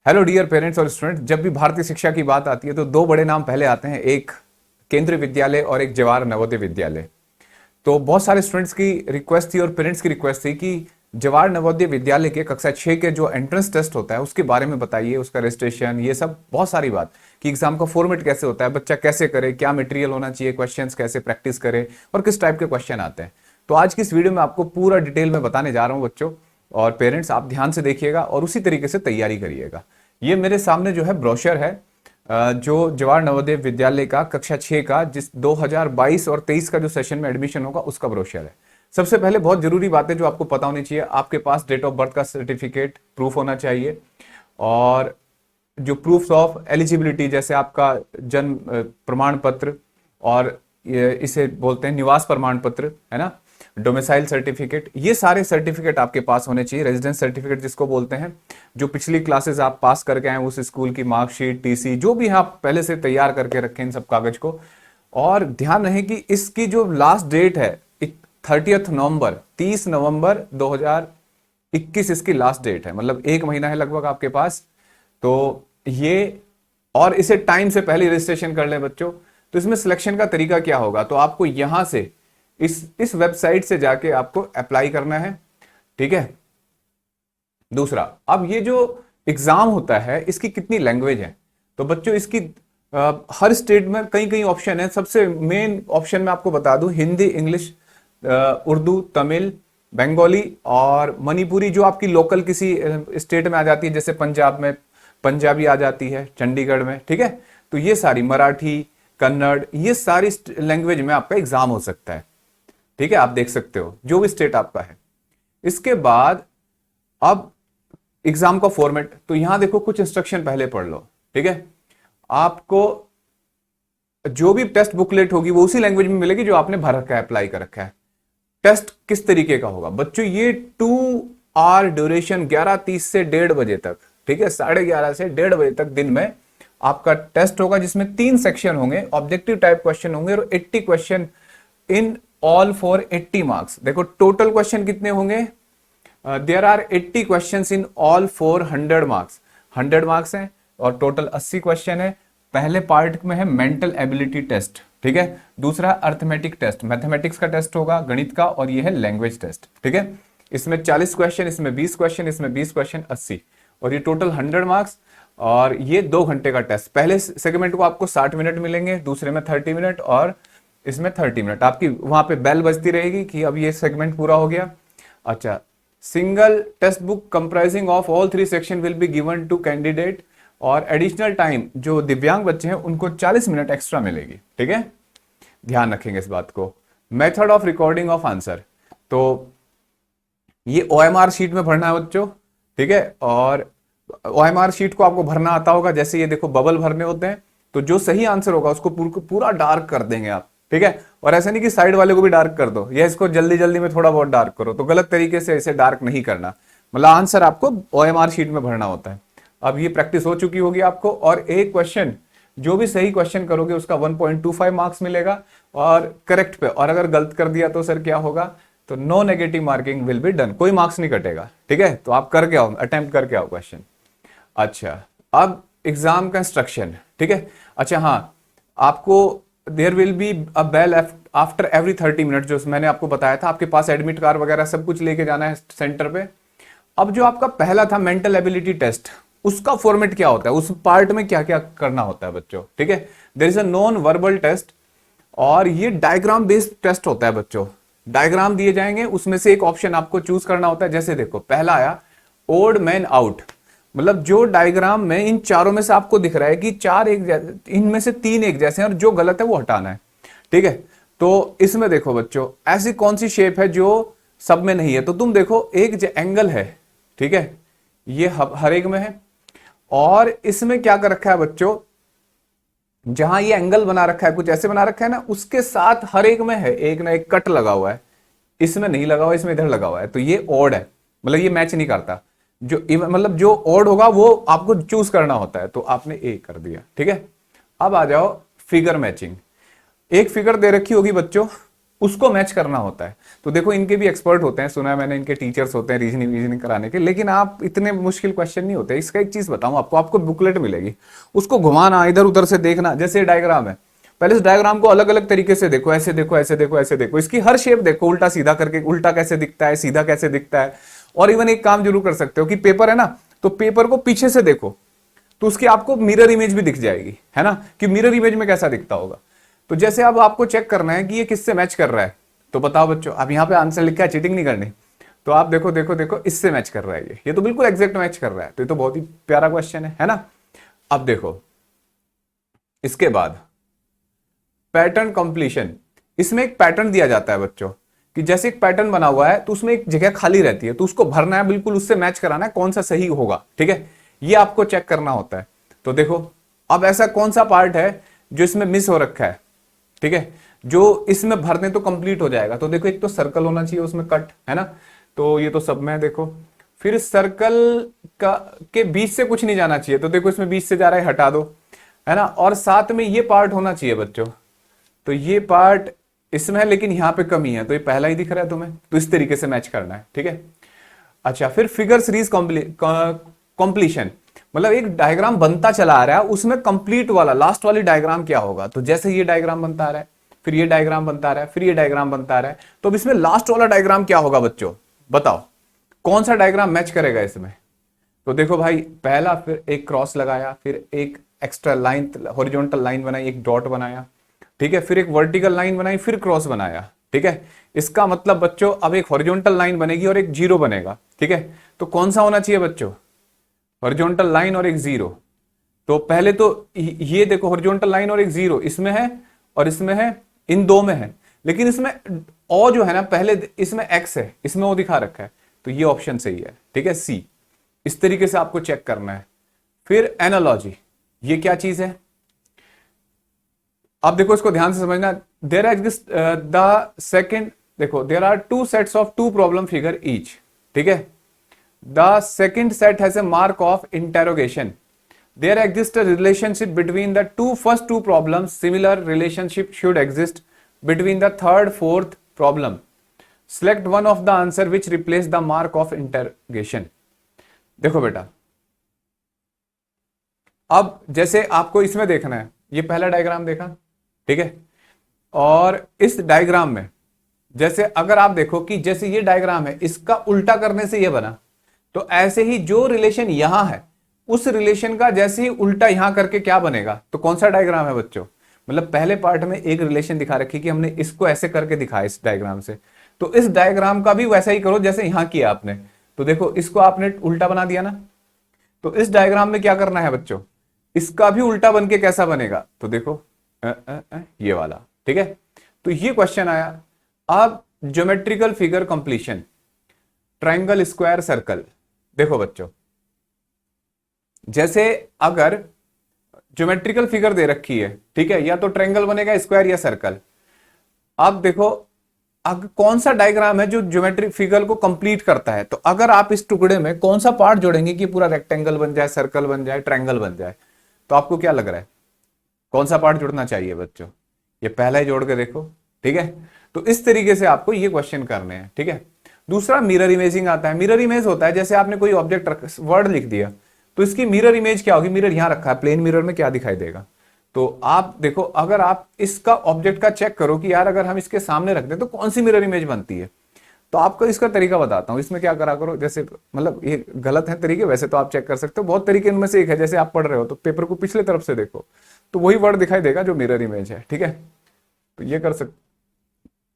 Hello dear parents और student. जब भी भारतीय शिक्षा की बात आती है तो दो बड़े नाम पहले आते हैं, एक केंद्रीय विद्यालय और एक जवाहर नवोदय विद्यालय। तो बहुत सारे स्टूडेंट्स की रिक्वेस्ट थी और पेरेंट्स की रिक्वेस्ट थी कि जवाहर नवोदय विद्यालय के कक्षा 6 के जो एंट्रेंस टेस्ट होता है उसके बारे में बताइए, उसका रजिस्ट्रेशन, ये सब बहुत सारी बात कि एग्जाम का फॉर्मेट कैसे होता है, बच्चा कैसे करे, क्या मटेरियल होना चाहिए, क्वेश्चंस कैसे प्रैक्टिस करे और किस टाइप के क्वेश्चन आते हैं। तो आज की इस वीडियो में आपको पूरा डिटेल में बताने जा रहा हूं बच्चों, और पेरेंट्स आप ध्यान से देखिएगा और उसी तरीके से तैयारी करिएगा। ये मेरे सामने जो है ब्रोशर है, जो जवाहर नवोदय विद्यालय का कक्षा 6 का जिस 2022 और 23 का जो सेशन में एडमिशन होगा उसका ब्रोशर है। सबसे पहले बहुत जरूरी बातें जो आपको पता होनी चाहिए, आपके पास डेट ऑफ बर्थ का सर्टिफिकेट प्रूफ होना चाहिए, और जो प्रूफ ऑफ एलिजिबिलिटी जैसे आपका जन्म प्रमाण पत्र, और इसे बोलते हैं निवास प्रमाण पत्र, है ना, डोमिसाइल सर्टिफिकेट, ये सारे सर्टिफिकेट आपके पास होने चाहिए। रेजिडेंस सर्टिफिकेट जिसको बोलते हैं, जो पिछली क्लासेस आप पास करके आए उस स्कूल की मार्कशीट, टीसी, जो भी आप पहले से तैयार करके रखें इन सब कागज को। और ध्यान रहे कि इसकी जो लास्ट डेट है 30 नवंबर, 30 नवंबर 2021 इसकी लास्ट डेट है, मतलब एक महीना है लगभग आपके पास। तो ये, और इसे टाइम से पहले रजिस्ट्रेशन कर लें बच्चों। तो इसमें सिलेक्शन का तरीका क्या होगा, तो आपको यहां से इस वेबसाइट से जाके आपको अप्लाई करना है, ठीक है। दूसरा, अब ये जो एग्जाम होता है इसकी कितनी लैंग्वेज है, तो बच्चों इसकी हर स्टेट में कई कई ऑप्शन है। सबसे मेन ऑप्शन में आपको बता दूं, हिंदी, इंग्लिश, उर्दू, तमिल, बंगाली और मणिपुरी जो आपकी लोकल किसी स्टेट में आ जाती है, जैसे पंजाब में पंजाबी आ जाती है, चंडीगढ़ में, ठीक है। तो ये सारी, मराठी, कन्नड़, ये सारी लैंग्वेज में आपका एग्जाम हो सकता है, ठीक है। आप देख सकते हो जो भी स्टेट आपका है। इसके बाद अब एग्जाम का फॉर्मेट, तो यहां देखो कुछ इंस्ट्रक्शन पहले पढ़ लो, ठीक है। आपको जो भी टेस्ट बुकलेट होगी वो उसी लैंग्वेज में मिलेगी जो आपने भर रखा है, अप्लाई कर रखा है। टेस्ट किस तरीके का होगा बच्चों, ये 2 आवर ड्यूरेशन, 11:30 से 1:30 बजे तक, ठीक है, 11:30 से 1:30 बजे तक दिन में आपका टेस्ट होगा, जिसमें 3 सेक्शन होंगे, ऑब्जेक्टिव टाइप क्वेश्चन होंगे और 80 question in all for 80 marks. देखो टोटल क्वेश्चन कितने होंगे, there are 80 questions in all for 100 marks. 100 marks हैं और टोटल 80 क्वेश्चन है। पहले पार्ट में है मेंटल एबिलिटी टेस्ट, ठीक है। दूसरा अर्थमेटिक टेस्ट, मैथमेटिक्स का टेस्ट होगा, गणित का, और ये है लैंग्वेज टेस्ट, ठीक है। इसमें 40 क्वेश्चन, इसमें 20 क्वेश्चन, इसमें 20 क्वेश्चन, 80, और ये टोटल 100 मार्क्स। और ये 2 घंटे का टेस्ट, पहले सेगमेंट को आपको 60 मिनट मिलेंगे, दूसरे में 30 मिनट और इसमें 30 मिनट। आपकी वहां पे बेल बजती रहेगी कि अब ये सेगमेंट पूरा हो गया। अच्छा, single text book comprising of all 3 section will be given to candidate, और एडिशनल टाइम जो दिव्यांग बच्चे हैं उनको 40 मिनट एक्स्ट्रा मिलेगी, ठीक है। ध्यान रखेंगे इस बात को। Method of recording of answer, तो ये OMR शीट में भरना है बच्चों, ठीक है। और OMR शीट को आपको भरना आता होगा, जैसे ये देखो बबल भरने होते हैं, तो जो सही आंसर होगा उसको पूरा डार्क कर देंगे आप, ठीक है। और ऐसा नहीं कि साइड वाले को भी डार्क कर दो या इसको जल्दी जल्दी में थोड़ा बहुत डार्क करो, तो गलत तरीके से इसे डार्क नहीं करना, मतलब आंसर आपको OMR शीट में भरना होता है। अब ये प्रैक्टिस हो चुकी होगी आपको, और एक क्वेश्चन, जो भी सही क्वेश्चन करोगे उसका 1.25 मार्क्स मिलेगा और करेक्ट पे, और अगर गलत कर दिया तो सर क्या होगा, तो no negative marking will be done, कोई मार्क्स नहीं कटेगा, ठीक है। तो आप करके आओ, अटेम्प्ट करके आओ क्वेश्चन। अच्छा, अब एग्जाम का इंस्ट्रक्शन, ठीक है। अच्छा हाँ, आपको there will be a bell after every 30 minute, जो मैंने आपको बताया था। आपके पास एडमिट कार्ड वगैरह सब कुछ लेके जाना है सेंटर पे। अब जो आपका पहला था मेंटल एबिलिटी टेस्ट, उसका फॉर्मेट क्या होता है, उस पार्ट में क्या क्या करना होता है बच्चों, ठीक है। There is a non verbal test, और ये डायग्राम बेस्ड टेस्ट होता है बच्चों। डायग्राम दिए जाएंगे, उसमें से एक ऑप्शन आपको चूज करना होता है। जैसे देखो पहला आया ओड मैन आउट, मतलब जो डायग्राम में इन चारों में से आपको दिख रहा है कि 4 एक जैसे, इनमें से 3 एक जैसे हैं और जो गलत है वो हटाना है, ठीक है। तो इसमें देखो बच्चों, ऐसी कौन सी शेप है जो सब में नहीं है, तो तुम देखो एक एंगल है, ठीक है, ये हर एक में है। और इसमें क्या कर रखा है बच्चों, जहां ये एंगल बना रखा है, कुछ ऐसे बना रखा है ना, उसके साथ हर एक में है एक ना एक कट लगा हुआ है, इसमें नहीं लगा हुआ, इसमें इधर लगा हुआ है, तो ये ऑड है, मतलब ये मैच नहीं करता। जो मतलब जो ऑड होगा वो आपको चूज करना होता है, तो आपने ए कर दिया, ठीक है। अब आ जाओ फिगर मैचिंग। एक फिगर दे रखी होगी बच्चों, उसको मैच करना होता है। तो देखो इनके भी एक्सपर्ट होते हैं, सुना है मैंने, इनके टीचर्स होते हैं रीजनिंग कराने के, लेकिन आप इतने मुश्किल क्वेश्चन नहीं होते। इसका एक चीज बताऊं आपको, आपको बुकलेट मिलेगी, उसको घुमाना, इधर उधर से देखना। जैसे डायग्राम है, पहले इस डायग्राम को अलग अलग तरीके से देखो, ऐसे देखो, ऐसे देखो, ऐसे देखो, इसकी हर शेप देखो, उल्टा सीधा करके, उल्टा कैसे दिखता है, सीधा कैसे दिखता है। और इवन एक काम जरूर कर सकते हो कि पेपर है ना, तो पेपर को पीछे से देखो, तो उसकी आपको मिरर इमेज भी दिख जाएगी, है ना, कि मिरर इमेज में कैसा दिखता होगा। तो जैसे अब आपको चेक करना है कि ये किससे मैच कर रहा है, तो बताओ बच्चों, अब यहाँ पे आंसर लिखा है, चीटिंग नहीं करनी। तो आप देखो देखो देखो, इससे मैच कर रहा है, ये तो बिल्कुल एग्जैक्ट मैच कर रहा है। तो ये तो बहुत ही प्यारा क्वेश्चन है ना। अब देखो इसके बाद पैटर्न कंप्लीशन। इसमें एक पैटर्न दिया जाता है बच्चों, कि जैसे एक पैटर्न बना हुआ है तो उसमें एक जगह खाली रहती है, तो उसको भरना है, बिल्कुल उससे मैच कराना है, कौन सा सही होगा, ठीक है, ये आपको चेक करना होता है। तो देखो अब ऐसा कौन सा पार्ट है जो इसमें मिस हो रखा है, ठीक है, जो इसमें भरने तो कंप्लीट हो जाएगा। तो देखो एक तो सर्कल होना चाहिए उसमें कट, है ना, तो ये तो सब में देखो। फिर सर्कल का के बीच से कुछ नहीं जाना चाहिए, तो देखो इसमें बीच से जा रहा है, हटा दो, है ना। और साथ में ये पार्ट होना चाहिए बच्चों, तो ये पार्ट इसमें है लेकिन यहां पे कमी है, तो ये पहला ही दिख रहा है तुम्हें, तो इस तरीके से मैच करना है, ठीक है। अच्छा, फिर फिगर सीरीज कॉम्प्लीशन, मतलब एक डायग्राम बनता चला आ रहा है, उसमें कंप्लीट वाला लास्ट वाली डायग्राम क्या होगा। तो जैसे ये डायग्राम बनता आ रहा है, फिर ये डायग्राम बनता आ रहा है, फिर ये डायग्राम बनता आ रहा है, तो अब इसमें लास्ट वाला डायग्राम क्या होगा बच्चों, बताओ कौन सा डायग्राम मैच करेगा इसमें। तो देखो भाई, पहला फिर एक क्रॉस लगाया, फिर एक एक्स्ट्रा लाइन, हॉरिजॉन्टल लाइन बनाई, एक डॉट बनाया, ठीक है, फिर एक वर्टिकल लाइन बनाई, फिर क्रॉस बनाया, ठीक है। इसका मतलब बच्चों अब एक हॉरिजॉन्टल लाइन बनेगी और एक जीरो बनेगा, ठीक है। तो कौन सा होना चाहिए बच्चों, हॉरिजॉन्टल लाइन और एक जीरो। तो पहले तो ये देखो हॉरिजॉन्टल लाइन और एक जीरो इसमें है और इसमें है, इन दो में है, लेकिन इसमें ओ जो है ना, पहले इसमें एक्स है, इसमें ओ दिखा रखा है, तो ये ऑप्शन सही है, ठीक है, सी। इस तरीके से आपको चेक करना है। फिर एनालॉजी, ये क्या चीज है, अब देखो इसको ध्यान से समझना। देयर एग्जिस्ट द सेकंड, देखो there are two sets of two problem figure each, ठीक है। The second set has a mark of interrogation. There exist a relationship between the two first two problem, similar relationship should exist between the third fourth problem. Select one of the answer which replace the mark of interrogation. देखो बेटा, अब जैसे आपको इसमें देखना है, ये पहला डायग्राम देखा, ठीक है, और इस डायग्राम में जैसे अगर आप देखो कि जैसे ये डायग्राम है, इसका उल्टा करने से ये बना, तो ऐसे ही जो रिलेशन यहां है उस रिलेशन का जैसे ही उल्टा यहां करके क्या बनेगा, तो कौन सा डायग्राम है बच्चों, मतलब पहले पार्ट में एक रिलेशन दिखा रखी कि हमने इसको ऐसे करके दिखाया इस डायग्राम से, तो इस डायग्राम का भी वैसा ही करो जैसे यहां किया आपने। तो देखो इसको आपने उल्टा बना दिया ना, तो इस डायग्राम में क्या करना है बच्चों, इसका भी उल्टा बन के कैसा बनेगा, तो देखो ये वाला, ठीक है। तो ये क्वेश्चन आया। अब geometrical figure completion, triangle, square, circle. देखो बच्चों, जैसे अगर ज्योमेट्रिकल फिगर दे रखी है, ठीक है, या तो ट्रायंगल बनेगा, स्क्वायर या सर्कल। अब देखो कौन सा डायग्राम है जो ज्योमेट्रिक फिगर को कंप्लीट करता है, तो अगर आप इस टुकड़े में कौन सा पार्ट जोड़ेंगे कि पूरा रेक्टेंगल बन जाए, सर्कल बन जाए, ट्रायंगल बन जाए, तो आपको क्या लग रहा है कौन सा पार्ट जुड़ना चाहिए बच्चों, ये पहला ही जोड़ के देखो, ठीक है। तो इस तरीके से आपको ये क्वेश्चन करने हैं, ठीक है। दूसरा मिरर इमेजिंग आता है। मिरर इमेज होता है जैसे आपने कोई ऑब्जेक्ट वर्ड लिख दिया, तो इसकी मिरर इमेज क्या होगी, मिरर यहां रखा है, प्लेन मिरर में क्या दिखाई देगा। तो आप देखो, अगर आप इसका ऑब्जेक्ट का चेक करो कि यार अगर हम इसके सामने रख दें तो कौन सी मिरर इमेज बनती है, तो आपको इसका तरीका बताता हूं। इसमें क्या करा करो, जैसे मतलब ये गलत है तरीके, वैसे तो आप चेक कर सकते हो, बहुत तरीके इनमें से एक है। जैसे आप पढ़ रहे हो तो पेपर को पिछले तरफ से देखो, तो वही वर्ड दिखाई देगा जो मिरर इमेज है, ठीक है। तो ये कर सकते,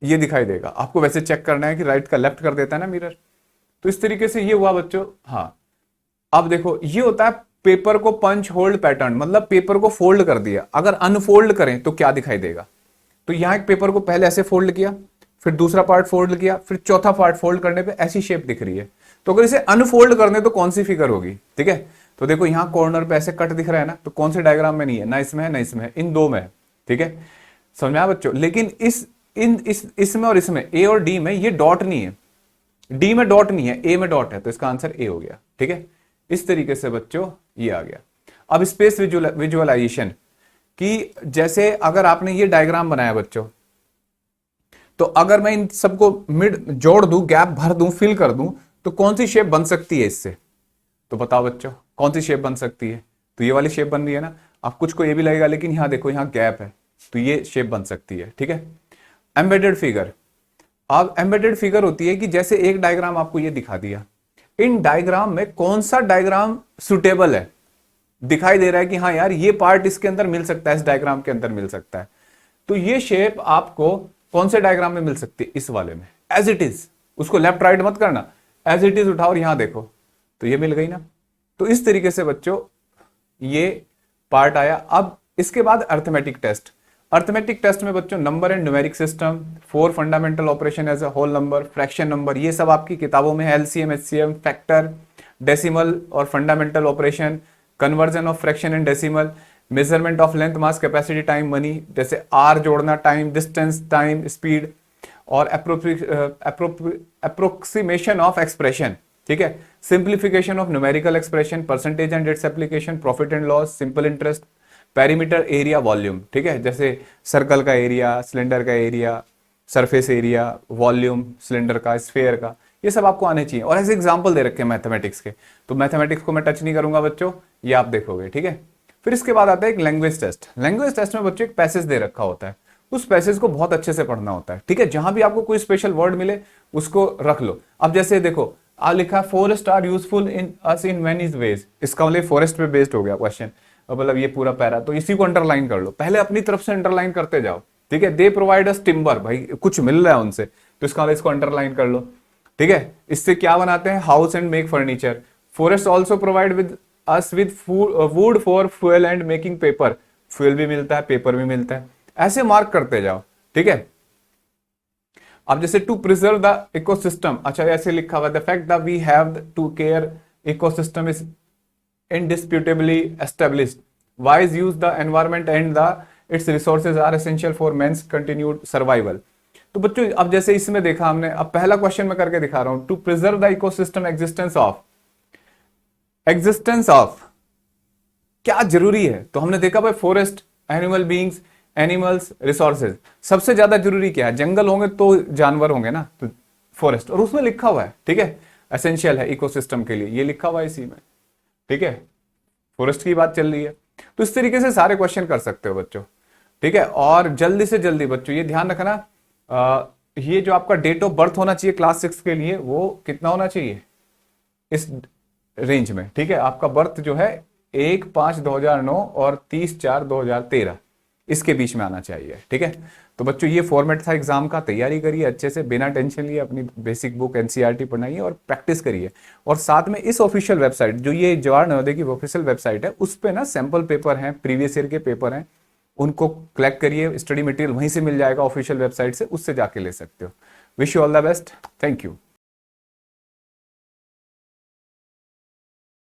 ये दिखाई देगा आपको। वैसे चेक करना है कि राइट का लेफ्ट कर देता है ना मिरर, तो इस तरीके से ये हुआ बच्चों। हाँ, अब देखो ये होता है पेपर को पंच होल्ड पैटर्न, मतलब पेपर को फोल्ड कर दिया, अगर अनफोल्ड करें तो क्या दिखाई देगा। तो यहां एक पेपर को पहले ऐसे फोल्ड किया, फिर दूसरा पार्ट फोल्ड किया, फिर चौथा पार्ट फोल्ड करने पे ऐसी शेप दिख रही है। तो अगर इसे अनफोल्ड करने तो कौन सी फिगर होगी, ठीक है। तो देखो यहां कॉर्नर पे ऐसे कट दिख रहा है ना, तो कौन से डायग्राम में नहीं है, ना इसमें है ना इसमें है, इन दो में है, ठीक है, समझ में आया बच्चों। लेकिन इसमें और इसमें, ए और डी में ये डॉट नहीं है, डी में डॉट नहीं है, ए में डॉट है, तो इसका आंसर ए हो गया, ठीक है। इस तरीके से बच्चों ये आ गया। अब स्पेस विजुअलाइजेशन, कि जैसे अगर आपने ये डायग्राम बनाया बच्चों, तो अगर मैं इन सबको मिड जोड़ दूं, गैप भर दूं, फिल कर दूं, तो कौन सी शेप बन सकती है इससे? तो बताओ बच्चों, कौन सी शेप बन सकती है? तो ये वाली शेप बन रही है ना। अब कुछ को ये भी लगेगा, लेकिन यहां देखो, यहां गैप है, तो ये शेप बन सकती है। ठीक है। Embedded figure. अब एम्बेडेड फिगर होती है कि जैसे एक डायग्राम आपको ये दिखा दिया, इन डायग्राम में कौन सा डायग्राम सुटेबल है, दिखाई दे रहा है कि हाँ यार ये पार्ट इसके अंदर मिल सकता है, इस डायग्राम के अंदर मिल सकता है। तो ये शेप आपको कौन से डायग्राम में मिल सकती है? इस वाले में, एज इट इज। उसको लेफ्ट राइट मत करना, एज इट इज उठाओ और यहां देखो, तो ये मिल गई ना। तो इस तरीके से बच्चों ये पार्ट आया। अब इसके बाद अर्थमेटिक टेस्ट। अर्थमेटिक टेस्ट में बच्चों number and numeric system, 4 fundamental operation as a whole number, fraction number, ये सब आपकी किताबों में है। एलसीएम, एचसीएम, फैक्टर, डेसिमल और fundamental operation, conversion of fraction and decimal, measurement of length, mass, capacity, time, money, जैसे आर जोड़ना, टाइम, डिस्टेंस, टाइम, स्पीड, और अप्रोक्सीमेशन ऑफ एक्सप्रेशन। ठीक है। Simplification of numerical expression, percentage and its application, profit and loss, simple interest, perimeter, area, volume. ठीक है। जैसे circle का एरिया, सिलेंडर का area, surface area, volume cylinder का, sphere का, ये सब आपको आने चाहिए। और ऐसे एग्जांपल दे रखे हैं मैथमेटिक्स के, तो मैथमेटिक्स को मैं टच नहीं करूंगा बच्चों, ये आप देखोगे। ठीक है। फिर इसके बाद आता है एक लैंग्वेज टेस्ट। लैंग्वेज टेस्ट में बच्चों एक पैसेज दे रखा होता है, उस पैसेज को बहुत अच्छे से पढ़ना होता है। ठीक है। जहां भी आपको कोई स्पेशल वर्ड मिले उसको रख लो। अब जैसे देखो आ लिखा forest are useful in us in many ways, इसका मतलब फॉरेस्ट पे बेस्ड हो गया क्वेश्चन, मतलब ये पूरा पैरा, तो इसी को अंडरलाइन कर लो, पहले अपनी तरफ से अंडरलाइन करते जाओ। ठीक है। दे प्रोवाइड अस टिम्बर, भाई कुछ मिल रहा है उनसे, तो इसका मतलब इसको अंडरलाइन कर लो। ठीक है। इससे क्या बनाते हैं? House and make furniture. Forest also provide with us with would for fuel and making paper, fuel भी मिलता है, पेपर भी मिलता है, ऐसे मार्क करते जाओ। ठीक है। अब जैसे टू प्रिजर्व द इकोसिस्टम, अच्छा ऐसे लिखा हुआ, the fact that we have to care ecosystem is indisputably established. Wise use the environment and its resources are essential for man's continued survival. तो बच्चों अब जैसे इसमें देखा हमने, अब पहला क्वेश्चन में करके दिखा रहा हूं, to preserve the ecosystem existence of क्या जरूरी है? तो हमने देखा भाई forest, animal beings, animals, resources. सबसे ज्यादा जरूरी क्या है? जंगल होंगे तो जानवर होंगे ना, तो फॉरेस्ट, और उसमें लिखा हुआ है। ठीक है। एसेंशियल है इकोसिस्टम के लिए, ये लिखा हुआ है इसी में। ठीक है। फॉरेस्ट की बात चल रही है, तो इस तरीके से सारे क्वेश्चन कर सकते हो बच्चों। ठीक है। और जल्दी से जल्दी बच्चों ये ध्यान रखना, ये जो आपका डेट ऑफ बर्थ होना चाहिए क्लास 6 के लिए, वो कितना होना चाहिए? इस रेंज में। ठीक है। आपका बर्थ जो है 1/5/2009 और 30/4/2013, इसके बीच में आना चाहिए। ठीक है। तो बच्चों ये फॉर्मेट था एग्जाम का, तैयारी करिए अच्छे से, बिना टेंशन लिए अपनी बेसिक बुक एनसीईआरटी पढ़ाइए और प्रैक्टिस करिए। और साथ में इस ऑफिशियल वेबसाइट, जो ये जवाहर नवोदय की ऑफिशियल वेबसाइट है, उस पे ना सैंपल पेपर हैं, प्रीवियस ईयर के पेपर हैं, उनको कलेक्ट करिए। स्टडी मटेरियल वहीं से मिल जाएगा ऑफिशियल वेबसाइट से, उससे जाके ले सकते हो। Wish you all the best. Thank you.